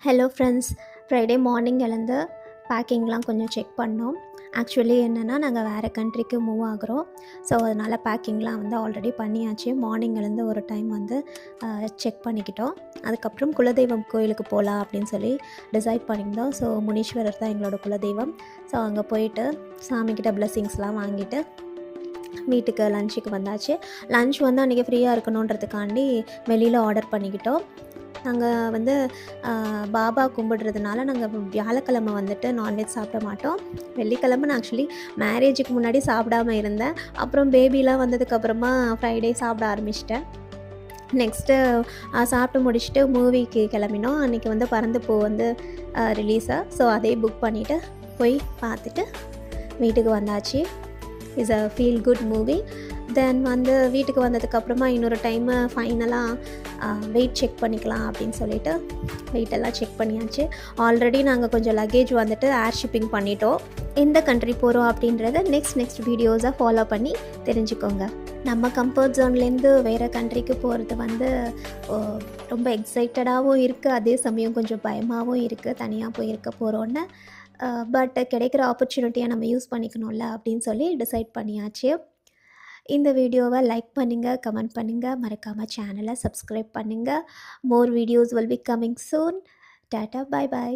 Hello friends. Friday morning எழுந்து பேக்கிங்லாம் கொஞ்சம் check பண்ணோம். ஆக்சுவலி என்னென்னா நாங்கள் வேறு கண்ட்ரிக்கு மூவ் ஆகுறோம். ஸோ அதனால் பேக்கிங்லாம் வந்து ஆல்ரெடி பண்ணியாச்சு. மார்னிங் எழுந்து ஒரு டைம் வந்து செக் பண்ணிக்கிட்டோம். அதுக்கப்புறம் குலதெய்வம் கோயிலுக்கு போகலாம் அப்படின்னு சொல்லி டிசைட் பண்ணியிருந்தோம். ஸோ முனீஸ்வரர் தான் எங்களோட குலதெய்வம். ஸோ அங்கே போயிட்டு சாமிக்கிட்ட பிளெஸ்ஸிங்ஸ்லாம் வாங்கிட்டு வீட்டுக்கு லஞ்சுக்கு வந்தாச்சு. லன்ச் வந்து அன்றைக்கி ஃப்ரீயாக இருக்கணுன்றதுக்காண்டி வெளியில் ஆர்டர் பண்ணிக்கிட்டோம். நாங்கள் வந்து பாபா கும்பிடுறதுனால நாங்கள் வியாழக்கிழமை வந்துட்டு நான்வெஜ் சாப்பிட மாட்டோம். வெள்ளிக்கிழமை நான் ஆக்சுவலி மேரேஜுக்கு முன்னாடி சாப்பிடாமல் இருந்தேன். அப்புறம் பேபிலாம் வந்ததுக்கப்புறமா ஃப்ரைடே சாப்பிட ஆரம்பிச்சிட்டேன். நெக்ஸ்ட்டு சாப்பிட்டு முடிச்சுட்டு மூவிக்கு கிளம்பினோம். அன்றைக்கி வந்து பறந்து பூ வந்து ரிலீஸாக. ஸோ அதே புக் பண்ணிவிட்டு போய் பார்த்துட்டு வீட்டுக்கு வந்தாச்சு. Is a feel good movie. Then வந்து வீட்டுக்கு வந்ததுக்கப்புறமா இன்னொரு டைமு ஃபைனலாக வெயிட் செக் பண்ணிக்கலாம் அப்படின்னு சொல்லிட்டு வெயிட்டெல்லாம் செக் பண்ணியாச்சு. ஆல்ரெடி நாங்கள் கொஞ்சம் லக்கேஜ் வந்துட்டு ஏர் ஷிப்பிங் பண்ணிட்டோம். எந்த கண்ட்ரி போகிறோம் அப்படின்றத நெக்ஸ்ட் வீடியோஸை ஃபாலோ பண்ணி தெரிஞ்சுக்கோங்க. நம்ம கம்ஃபர்ட் ஜோன்லேருந்து வேறு கண்ட்ரிக்கு போகிறது வந்து ரொம்ப எக்ஸைட்டடாகவும் இருக்குது, அதே சமயம் கொஞ்சம் பயமாகவும் இருக்குது. தனியாக போய் இருக்க போகிறோன்னு பட் கிடைக்கிற ஆப்பர்ச்சுனிட்டியை நம்ம யூஸ் பண்ணிக்கணும்ல அப்படின்னு சொல்லி டிசைட் பண்ணியாச்சு. இந்த வீடியோவை லைக் பண்ணுங்கள், கமெண்ட் பண்ணுங்கள், மறக்காமல் சேனலை சப்ஸ்கிரைப் பண்ணுங்கள். More videos will be coming soon. Tata, bye bye.